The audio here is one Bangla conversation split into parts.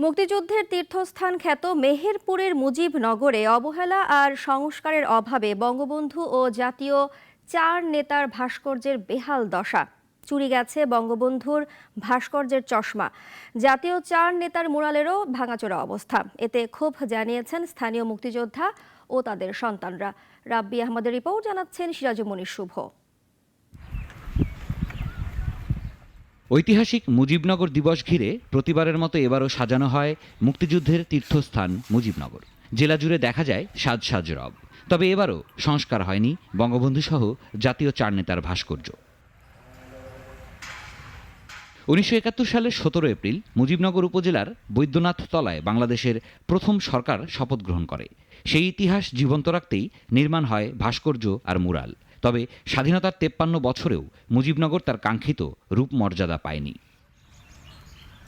মুক্তিযুদ্ধের তীর্থস্থান খ্যাত মেহেরপুরের মুজিবনগরে অবহেলা আর সংস্কারের অভাবে বঙ্গবন্ধু ও জাতীয় চার নেতার ভাস্কর্যের বেহাল দশা। চুরি গেছে বঙ্গবন্ধুর ভাস্কর্যের চশমা। জাতীয় চার নেতার মুরালেরও ভাঙাচোরা অবস্থা। এতে ক্ষোভ জানিয়েছেন স্থানীয় মুক্তিযোদ্ধা ও তাদের সন্তানরা। রাব্বি আহমদের রিপোর্ট, জানাচ্ছেন সিরাজুমনির শুভ। ঐতিহাসিক মুজিবনগর দিবস ঘিরে প্রতিবারের মতো এবারও সাজানো হয় মুক্তিযুদ্ধের তীর্থস্থান মুজিবনগর। জেলা জুড়ে দেখা যায় সাজ সাজ রব। তবে এবারও সংস্কার হয়নি বঙ্গবন্ধুসহ জাতীয় চার নেতার ভাস্কর্য। 1971 সালের 17 এপ্রিল মুজিবনগর উপজেলার বৈদ্যনাথ তলায় বাংলাদেশের প্রথম সরকার শপথ গ্রহণ করে। সেই ইতিহাস জীবন্ত রাখতেই নির্মাণ হয় ভাস্কর্য আর মুরাল। তবে স্বাধীনতার 53 বছরেও মুজিবনগর তার কাঙ্ক্ষিত রূপমর্যাদা পায়নি।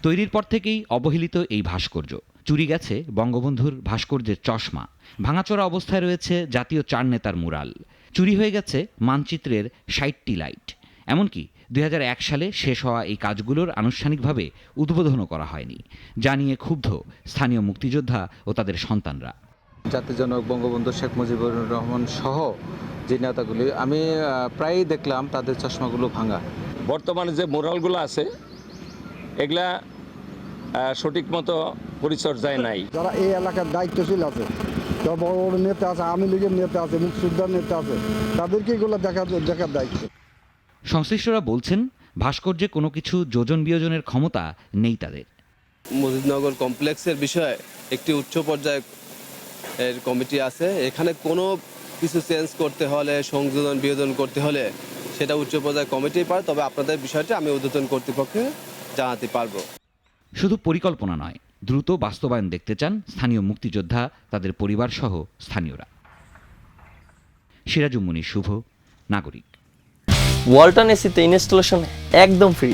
তৈরির পর থেকেই অবহেলিত এই ভাস্কর্য। চুরি গেছে বঙ্গবন্ধুর ভাস্কর্যের চশমা। ভাঙাচোরা অবস্থায় রয়েছে জাতীয় চার নেতার মুরাল। চুরি হয়ে গেছে মানচিত্রের 60টি লাইট। এমনকি 2001 সালে শেষ হওয়া এই কাজগুলোর আনুষ্ঠানিকভাবে উদ্বোধনও করা হয়নি, যা নিয়ে ক্ষুব্ধ স্থানীয় মুক্তিযোদ্ধা ও তাদের সন্তানরা। জাতির জনক বঙ্গবন্ধু শেখ মুজিবুর রহমান সহ যে নেতাগুলি আমি প্রায়ই দেখলাম তাদের চশমাগুলো ভাঙা। বর্তমানে যে মোরালগুলো আছে এগুলা সঠিক মতো পরিচর্যায় নাই। যারা এই এলাকার দায়িত্বশীল আছে, যারা বড় বড় নেতা আছে, আওয়ামী লীগের নেতা আছে, মুক্তিযোদ্ধার নেতা আছে, তাদেরকে এগুলো দেখার দায়িত্ব। সংশ্লিষ্টরা বলছেন ভাস্কর্যে কোনো কিছু যোজন বিয়োজনের ক্ষমতা নেই তাদের। মুজিবনগর কমপ্লেক্সের বিষয়ে একটি উচ্চ পর্যায়ে কমিটি আছে। এখানে কোনো কিছু চেঞ্জ করতে হলে, সংযোজন বিয়োজন করতে হলে সেটা উচ্চ পর্যায়ে কমিটি পারে। তবে আপনাদের বিষয়টি আমি ঊর্ধ্বতন কর্তৃপক্ষে জানাতে পারবো। শুধু পরিকল্পনা নয়, দ্রুত বাস্তবায়ন দেখতে চান স্থানীয় মুক্তিযোদ্ধা, তাদের পরিবার সহ স্থানীয়রা। সিরাজুমনির শুভ, নাগরিক। ওয়ালটন এসিতে ইনস্টলেশন একদম ফ্রি।